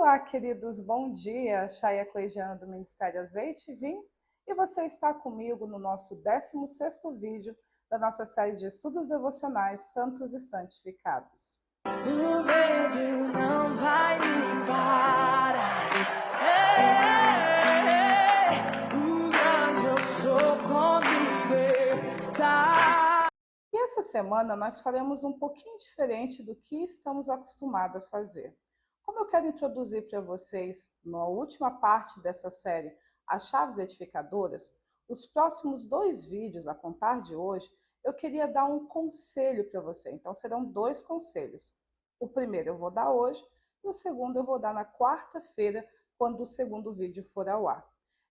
Olá, queridos, bom dia. Chaia Cleidiana do Ministério Azeite e Vinho, e você está comigo no nosso 16º vídeo da nossa série de estudos devocionais Santos e Santificados. O medo não vai me parar. O grande eu sou comigo está. E essa semana nós faremos um pouquinho diferente do que estamos acostumados a fazer. Como eu quero introduzir para vocês, na última parte dessa série, as chaves edificadoras, os próximos 2 vídeos, a contar de hoje, eu queria dar um conselho para você. Então serão 2 conselhos. O primeiro eu vou dar hoje e o segundo eu vou dar na quarta-feira, quando o segundo vídeo for ao ar.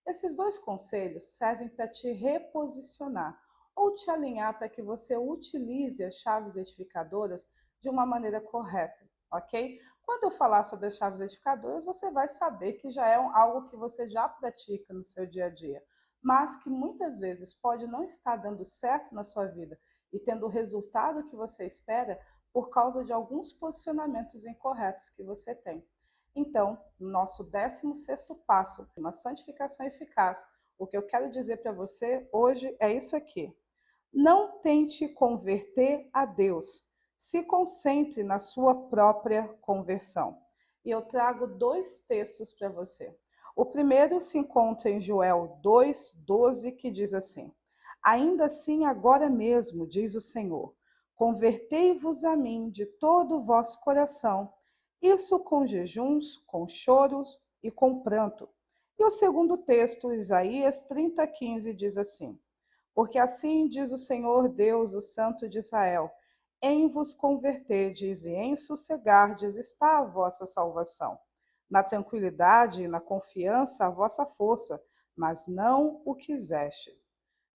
Esses 2 conselhos servem para te reposicionar ou te alinhar para que você utilize as chaves edificadoras de uma maneira correta, ok? Quando eu falar sobre as chaves edificadoras, você vai saber que já é algo que você já pratica no seu dia a dia, mas que muitas vezes pode não estar dando certo na sua vida e tendo o resultado que você espera por causa de alguns posicionamentos incorretos que você tem. Então, no nosso 16º passo, uma santificação eficaz, o que eu quero dizer para você hoje é isso aqui. Não tente converter a Deus. Se concentre na sua própria conversão. E eu trago 2 textos para você. O primeiro se encontra em Joel 2:12, que diz assim: Ainda assim, agora mesmo, diz o Senhor, convertei-vos a mim de todo o vosso coração, isso com jejuns, com choros e com pranto. E o segundo texto, Isaías 30:15, diz assim: Porque assim diz o Senhor Deus, o Santo de Israel, em vos converterdes e em sossegardes está a vossa salvação. Na tranquilidade e na confiança a vossa força, mas não o quiseste.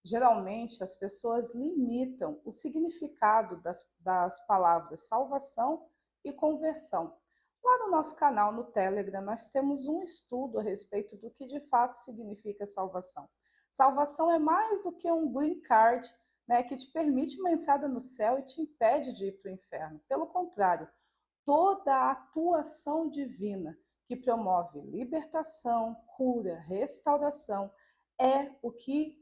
Geralmente as pessoas limitam o significado das palavras salvação e conversão. Lá no nosso canal no Telegram nós temos um estudo a respeito do que de fato significa salvação. Salvação é mais do que um green card, né, que te permite uma entrada no céu e te impede de ir para o inferno. Pelo contrário, toda a atuação divina que promove libertação, cura, restauração, é o que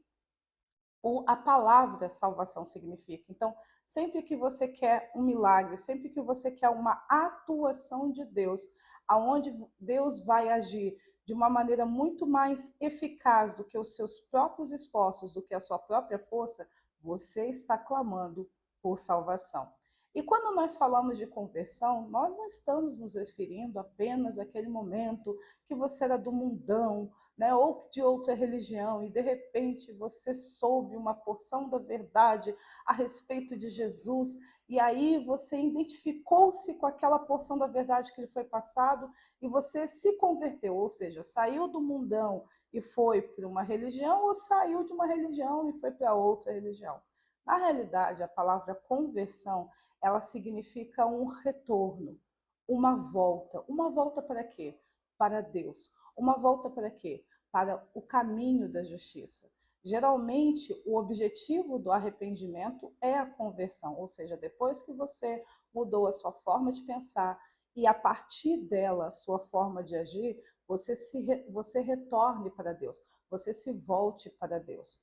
a palavra salvação significa. Então, sempre que você quer um milagre, sempre que você quer uma atuação de Deus, aonde Deus vai agir de uma maneira muito mais eficaz do que os seus próprios esforços, do que a sua própria força, você está clamando por salvação. E quando nós falamos de conversão, nós não estamos nos referindo apenas àquele momento que você era do mundão, né, ou de outra religião, e de repente você soube uma porção da verdade a respeito de Jesus, e aí você identificou-se com aquela porção da verdade que lhe foi passado, e você se converteu, ou seja, saiu do mundão e foi para uma religião, ou saiu de uma religião e foi para outra religião. Na realidade, a palavra conversão, ela significa um retorno, uma volta. Uma volta para quê? Para Deus. Uma volta para quê? Para o caminho da justiça. Geralmente, o objetivo do arrependimento é a conversão, ou seja, depois que você mudou a sua forma de pensar e a partir dela, a sua forma de agir, você retorne para Deus, você se volte para Deus.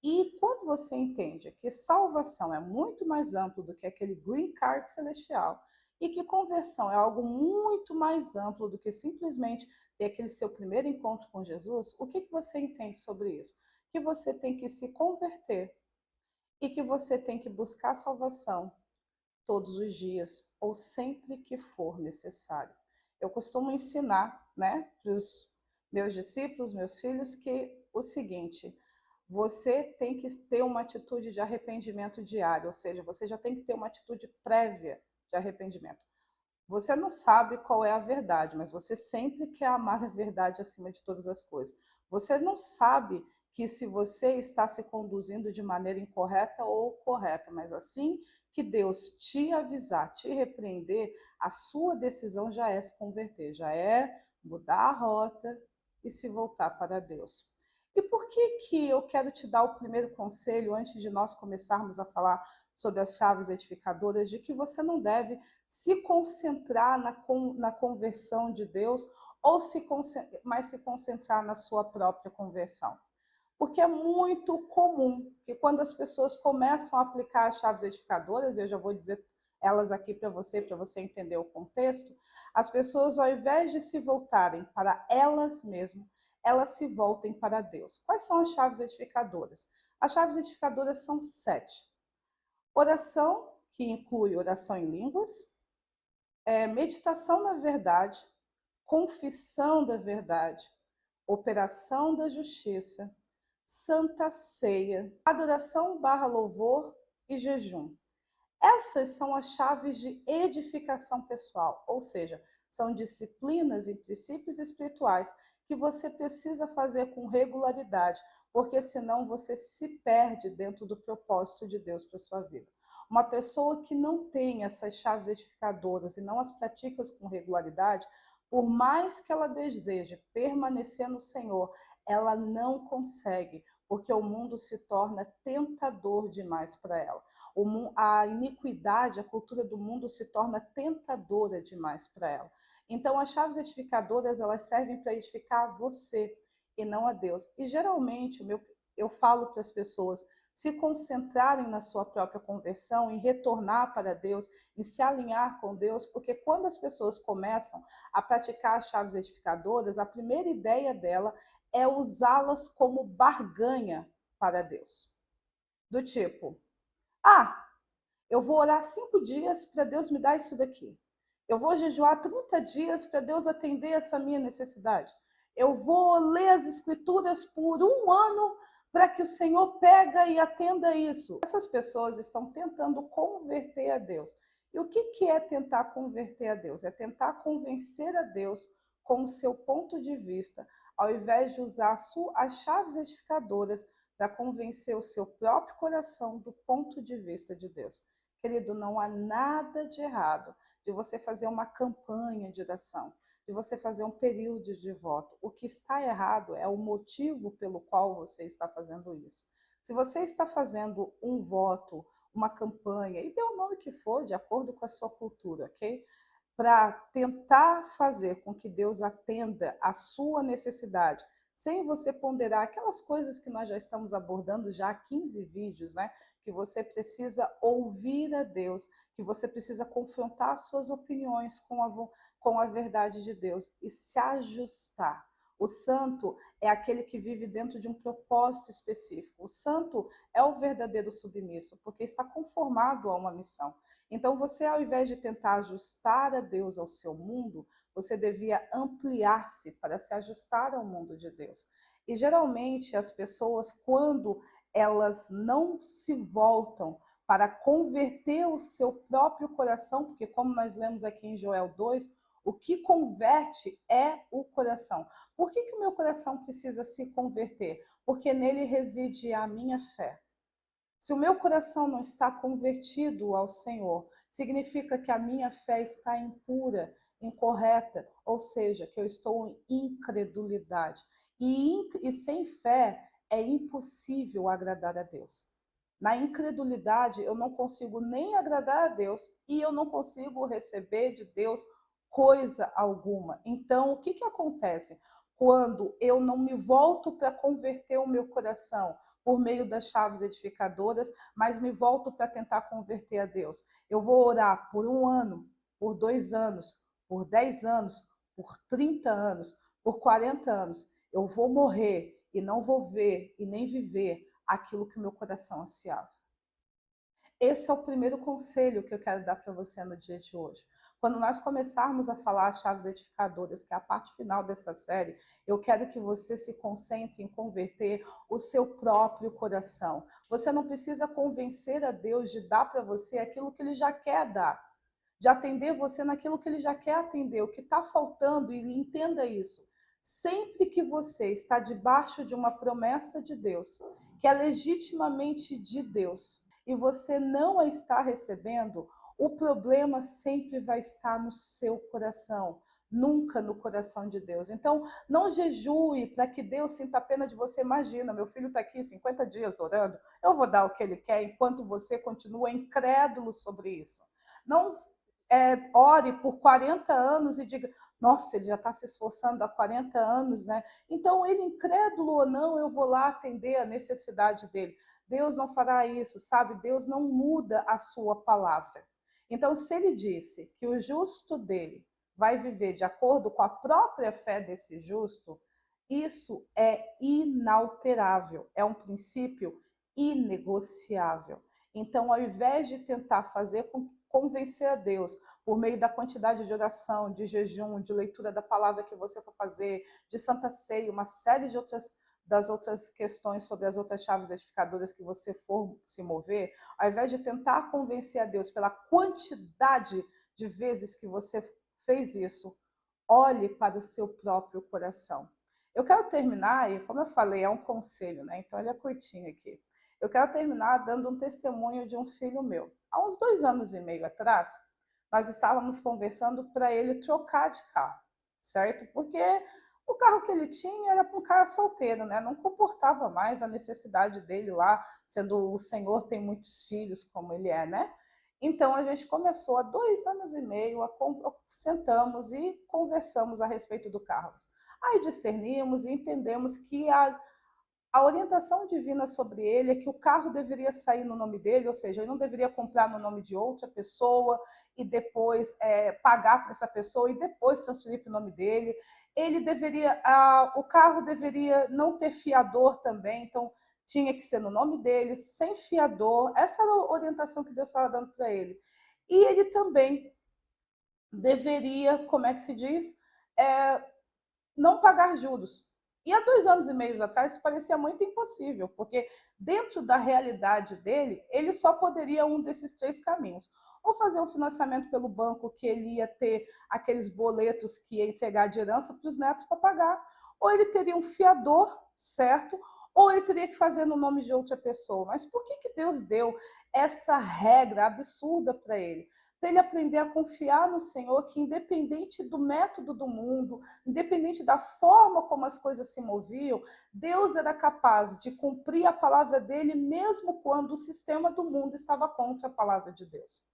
E quando você entende que salvação é muito mais amplo do que aquele green card celestial e que conversão é algo muito mais amplo do que simplesmente ter aquele seu primeiro encontro com Jesus, o que você entende sobre isso? Que você tem que se converter e que você tem que buscar salvação todos os dias ou sempre que for necessário. Eu costumo ensinar, né, para os meus discípulos, meus filhos, que o seguinte: você tem que ter uma atitude de arrependimento diário, ou seja, você já tem que ter uma atitude prévia de arrependimento. Você não sabe qual é a verdade, mas você sempre quer amar a verdade acima de todas as coisas. Você não sabe que se você está se conduzindo de maneira incorreta ou correta, mas assim que Deus te avisar, te repreender, a sua decisão já é se converter, já é mudar a rota e se voltar para Deus. E por que eu quero te dar o primeiro conselho antes de nós começarmos a falar sobre as chaves edificadoras, de que você não deve se concentrar na conversão de Deus ou mais se concentrar na sua própria conversão? Porque é muito comum que quando as pessoas começam a aplicar as chaves edificadoras, eu já vou dizer elas aqui para você entender o contexto, as pessoas, ao invés de se voltarem para elas mesmas, elas se voltem para Deus. Quais são as chaves edificadoras? As chaves edificadoras são 7. Oração, que inclui oração em línguas, meditação na verdade, confissão da verdade, operação da justiça, santa ceia, adoração / louvor e jejum. Essas são as chaves de edificação pessoal, ou seja, são disciplinas e princípios espirituais que você precisa fazer com regularidade, porque senão você se perde dentro do propósito de Deus para sua vida. Uma pessoa que não tem essas chaves edificadoras e não as pratica com regularidade, por mais que ela deseje permanecer no Senhor, ela não consegue, porque o mundo se torna tentador demais para ela. A iniquidade, a cultura do mundo se torna tentadora demais para ela. Então, as chaves edificadoras, elas servem para edificar você e não a Deus. E geralmente, eu falo para as pessoas se concentrarem na sua própria conversão, em retornar para Deus, em se alinhar com Deus, porque quando as pessoas começam a praticar as chaves edificadoras, a primeira ideia dela é usá-las como barganha para Deus. Do tipo, eu vou orar 5 dias para Deus me dar isso daqui. Eu vou jejuar 30 dias para Deus atender essa minha necessidade. Eu vou ler as escrituras por 1 ano para que o Senhor pega e atenda isso. Essas pessoas estão tentando converter a Deus. E o que é tentar converter a Deus? É tentar convencer a Deus com o seu ponto de vista, ao invés de usar as chaves edificadoras para convencer o seu próprio coração do ponto de vista de Deus. Querido, não há nada de errado de você fazer uma campanha de oração, de você fazer um período de voto. O que está errado é o motivo pelo qual você está fazendo isso. Se você está fazendo um voto, uma campanha, e dê o nome que for, de acordo com a sua cultura, ok? Para tentar fazer com que Deus atenda a sua necessidade, sem você ponderar aquelas coisas que nós já estamos abordando já há 15 vídeos, né? Que você precisa ouvir a Deus, que você precisa confrontar suas opiniões com a verdade de Deus e se ajustar. O santo é aquele que vive dentro de um propósito específico. O santo é o verdadeiro submisso, porque está conformado a uma missão. Então, você, ao invés de tentar ajustar a Deus ao seu mundo, você devia ampliar-se para se ajustar ao mundo de Deus. E geralmente as pessoas, quando elas não se voltam para converter o seu próprio coração, porque como nós lemos aqui em Joel 2, o que converte é o coração. Por que o meu coração precisa se converter? Porque nele reside a minha fé. Se o meu coração não está convertido ao Senhor, significa que a minha fé está impura, incorreta, ou seja, que eu estou em incredulidade. E sem fé é impossível agradar a Deus. Na incredulidade, eu não consigo nem agradar a Deus e eu não consigo receber de Deus coisa alguma. Então, o que acontece? Quando eu não me volto para converter o meu coração por meio das chaves edificadoras, mas me volto para tentar converter a Deus. Eu vou orar por 1 ano, por 2 anos, por 10 anos, por 30 anos, por 40 anos. Eu vou morrer e não vou ver e nem viver aquilo que o meu coração ansiava. Esse é o primeiro conselho que eu quero dar para você no dia de hoje. Quando nós começarmos a falar as chaves edificadoras, que é a parte final dessa série, eu quero que você se concentre em converter o seu próprio coração. Você não precisa convencer a Deus de dar para você aquilo que Ele já quer dar, de atender você naquilo que Ele já quer atender, o que está faltando, e entenda isso. Sempre que você está debaixo de uma promessa de Deus, que é legitimamente de Deus, e você não a está recebendo, o problema sempre vai estar no seu coração, nunca no coração de Deus. Então, não jejue para que Deus sinta pena de você. Imagina, meu filho está aqui 50 dias orando, eu vou dar o que ele quer enquanto você continua incrédulo sobre isso. Não ore por 40 anos e diga, Nossa, ele já está se esforçando há 40 anos, né? Então, ele, incrédulo ou não, eu vou lá atender a necessidade dele. Deus não fará isso, sabe? Deus não muda a sua palavra. Então, se ele disse que o justo dele vai viver de acordo com a própria fé desse justo, isso é inalterável, é um princípio inegociável. Então, ao invés de tentar convencer a Deus por meio da quantidade de oração, de jejum, de leitura da palavra que você for fazer, de Santa Ceia, uma série de outras questões sobre as outras chaves edificadoras que você for se mover, ao invés de tentar convencer a Deus pela quantidade de vezes que você fez isso, olhe para o seu próprio coração. Eu quero terminar, e como eu falei, é um conselho, né? Então ele é curtinho aqui. Eu quero terminar dando um testemunho de um filho meu. Há uns 2 anos e meio atrás, nós estávamos conversando para ele trocar de carro, certo? Porque o carro que ele tinha era para um cara solteiro, né? Não comportava mais a necessidade dele lá, sendo o senhor tem muitos filhos, como ele é, né? Então a gente começou há 2 anos e meio, sentamos e conversamos a respeito do carro. Aí discernimos e entendemos que a orientação divina sobre ele é que o carro deveria sair no nome dele, ou seja, ele não deveria comprar no nome de outra pessoa e depois pagar para essa pessoa e depois transferir para o nome dele. Ele deveria, o carro deveria não ter fiador também, então tinha que ser no nome dele, sem fiador. Essa era a orientação que Deus estava dando para ele. E ele também deveria, como é que se diz, não pagar juros. E há 2 anos e meio atrás isso parecia muito impossível, porque dentro da realidade dele, ele só poderia um desses 3 caminhos. Ou fazer um financiamento pelo banco, que ele ia ter aqueles boletos que ia entregar de herança para os netos para pagar, ou ele teria um fiador, certo? Ou ele teria que fazer no nome de outra pessoa. Mas por que Deus deu essa regra absurda para ele? Para ele aprender a confiar no Senhor, que independente do método do mundo, independente da forma como as coisas se moviam, Deus era capaz de cumprir a palavra dele, mesmo quando o sistema do mundo estava contra a palavra de Deus.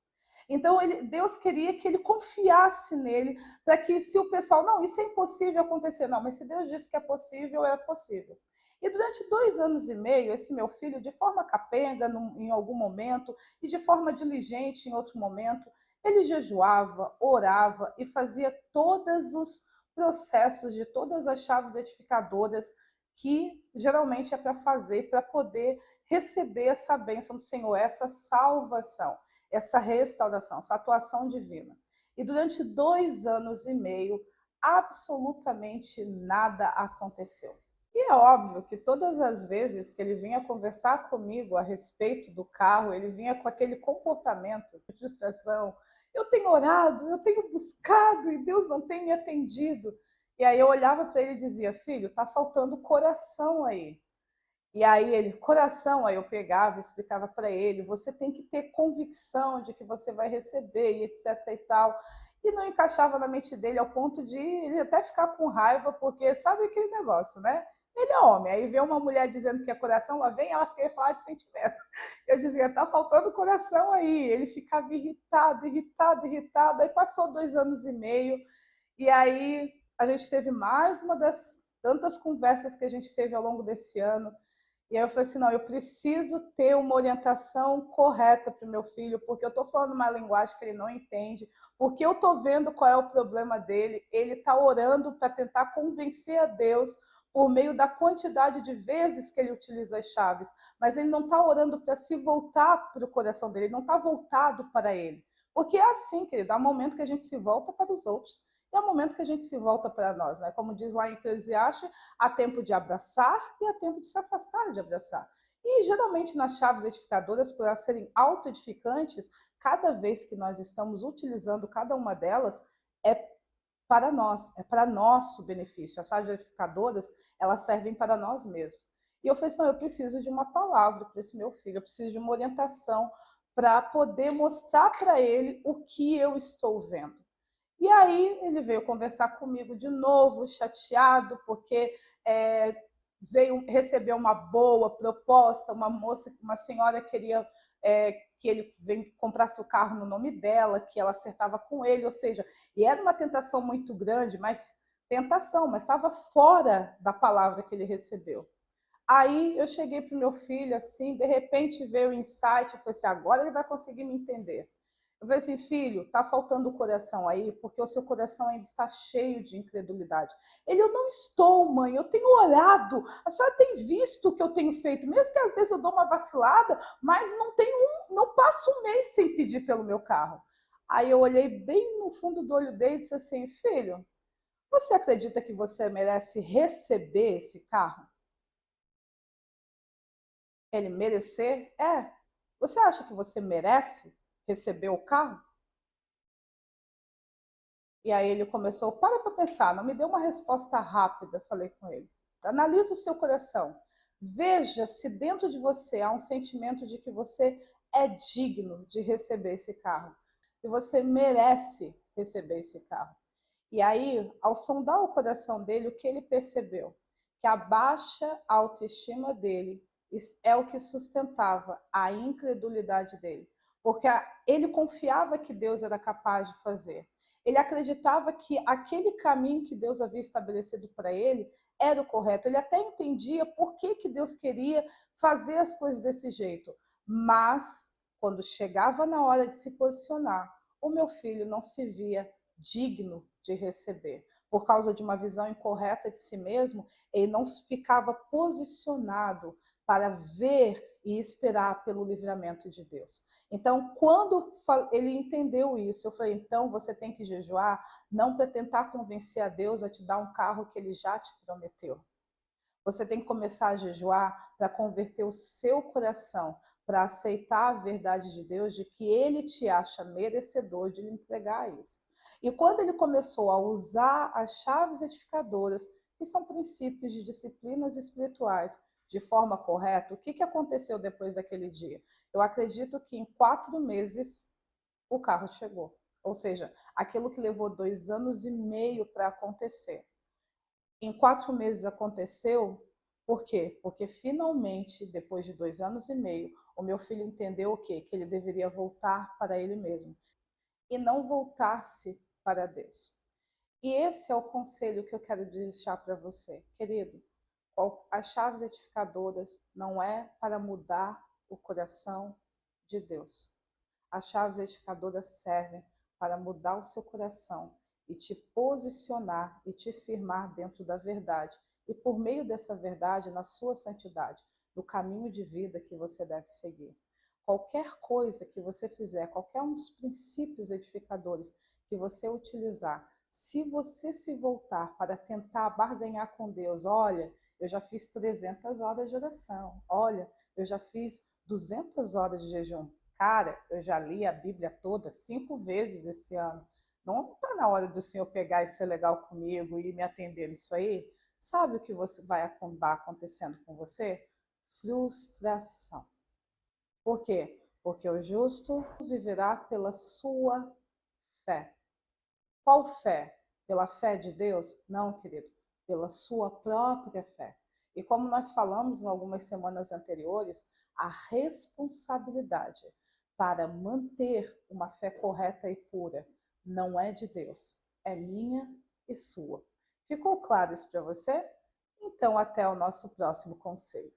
Então, Deus queria que ele confiasse nele, para que se o pessoal, não, isso é impossível acontecer, não, mas se Deus disse que é possível, é possível. E durante 2 anos e meio, esse meu filho, de forma capenga em algum momento, e de forma diligente em outro momento, ele jejuava, orava e fazia todos os processos de todas as chaves edificadoras que geralmente é para fazer, para poder receber essa bênção do Senhor, essa salvação, essa restauração, essa atuação divina. E durante 2 anos e meio, absolutamente nada aconteceu. E é óbvio que todas as vezes que ele vinha conversar comigo a respeito do carro, ele vinha com aquele comportamento de frustração. Eu tenho orado, eu tenho buscado e Deus não tem me atendido. E aí eu olhava para ele e dizia, filho, tá faltando coração aí. E aí ele, coração, aí eu pegava e explicava para ele, você tem que ter convicção de que você vai receber e etc e tal. E não encaixava na mente dele ao ponto de ele até ficar com raiva, porque sabe aquele negócio, né? Ele é homem, aí vê uma mulher dizendo que é coração, lá vem elas querem falar de sentimento. Eu dizia, tá faltando coração aí. Ele ficava irritado, irritado, irritado. Aí passou 2 anos e meio, e aí a gente teve mais uma das tantas conversas que a gente teve ao longo desse ano. E aí eu falei assim, não, eu preciso ter uma orientação correta para o meu filho, porque eu estou falando uma linguagem que ele não entende, porque eu estou vendo qual é o problema dele, ele está orando para tentar convencer a Deus por meio da quantidade de vezes que ele utiliza as chaves, mas ele não está orando para se voltar para o coração dele, ele não está voltado para ele. Porque é assim, querido, há um momento que a gente se volta para os outros, e há um momento que a gente se volta para nós, né? Como diz lá em Eclesiastes, há tempo de abraçar e há tempo de se afastar de abraçar. E geralmente nas chaves edificadoras, por elas serem autoedificantes, cada vez que nós estamos utilizando cada uma delas, é para nós, é para nosso benefício. As chaves edificadoras, elas servem para nós mesmos. E eu falei assim, não, eu preciso de uma palavra para esse meu filho, eu preciso de uma orientação para poder mostrar para ele o que eu estou vendo. E aí ele veio conversar comigo de novo, chateado, porque veio receber uma boa proposta, uma senhora queria que ele comprasse o carro no nome dela, que ela acertava com ele, ou seja, e era uma tentação muito grande, mas estava fora da palavra que ele recebeu. Aí eu cheguei para o meu filho assim, de repente veio o insight, eu falei assim, agora ele vai conseguir me entender. Eu falei assim, filho, está faltando o coração aí, porque o seu coração ainda está cheio de incredulidade. Ele, eu não estou, mãe, eu tenho orado, a senhora tem visto o que eu tenho feito, mesmo que às vezes eu dou uma vacilada, mas não passo um mês sem pedir pelo meu carro. Aí eu olhei bem no fundo do olho dele e disse assim, filho, você acredita que você merece receber esse carro? Ele merecer? É. Você acha que você merece receber o carro? E aí ele começou, para pensar, não me deu uma resposta rápida, falei com ele. Analisa o seu coração. Veja se dentro de você há um sentimento de que você é digno de receber esse carro. Que você merece receber esse carro. E aí, ao sondar o coração dele, o que ele percebeu? Que a baixa autoestima dele é o que sustentava a incredulidade dele. Porque ele confiava que Deus era capaz de fazer. Ele acreditava que aquele caminho que Deus havia estabelecido para ele era o correto. Ele até entendia por que Deus queria fazer as coisas desse jeito. Mas, quando chegava na hora de se posicionar, o meu filho não se via digno de receber. Por causa de uma visão incorreta de si mesmo, ele não ficava posicionado para ver e esperar pelo livramento de Deus. Então, quando ele entendeu isso, eu falei, então você tem que jejuar, não para tentar convencer a Deus a te dar um carro que ele já te prometeu. Você tem que começar a jejuar para converter o seu coração, para aceitar a verdade de Deus, de que ele te acha merecedor de lhe entregar isso. E quando ele começou a usar as chaves edificadoras, que são princípios de disciplinas espirituais, de forma correta, o que aconteceu depois daquele dia? Eu acredito que em 4 meses o carro chegou. Ou seja, aquilo que levou 2 anos e meio para acontecer. Em 4 meses aconteceu, por quê? Porque finalmente, depois de 2 anos e meio, o meu filho entendeu o quê? Que ele deveria voltar para ele mesmo e não voltar-se para Deus. E esse é o conselho que eu quero deixar para você, querido. As chaves edificadoras não é para mudar o coração de Deus. As chaves edificadoras servem para mudar o seu coração e te posicionar e te firmar dentro da verdade. E por meio dessa verdade, na sua santidade, no caminho de vida que você deve seguir. Qualquer coisa que você fizer, qualquer um dos princípios edificadores que você utilizar, se você se voltar para tentar barganhar com Deus, olha, eu já fiz 300 horas de oração, olha, eu já fiz 200 horas de jejum. Cara, eu já li a Bíblia toda 5 vezes esse ano. Não está na hora do Senhor pegar e ser legal comigo e me atender nisso aí? Sabe o que vai acabar acontecendo com você? Frustração. Por quê? Porque o justo viverá pela sua fé. Qual fé? Pela fé de Deus? Não, querido, pela sua própria fé. E como nós falamos em algumas semanas anteriores, a responsabilidade para manter uma fé correta e pura não é de Deus, é minha e sua. Ficou claro isso para você? Então, até o nosso próximo conselho.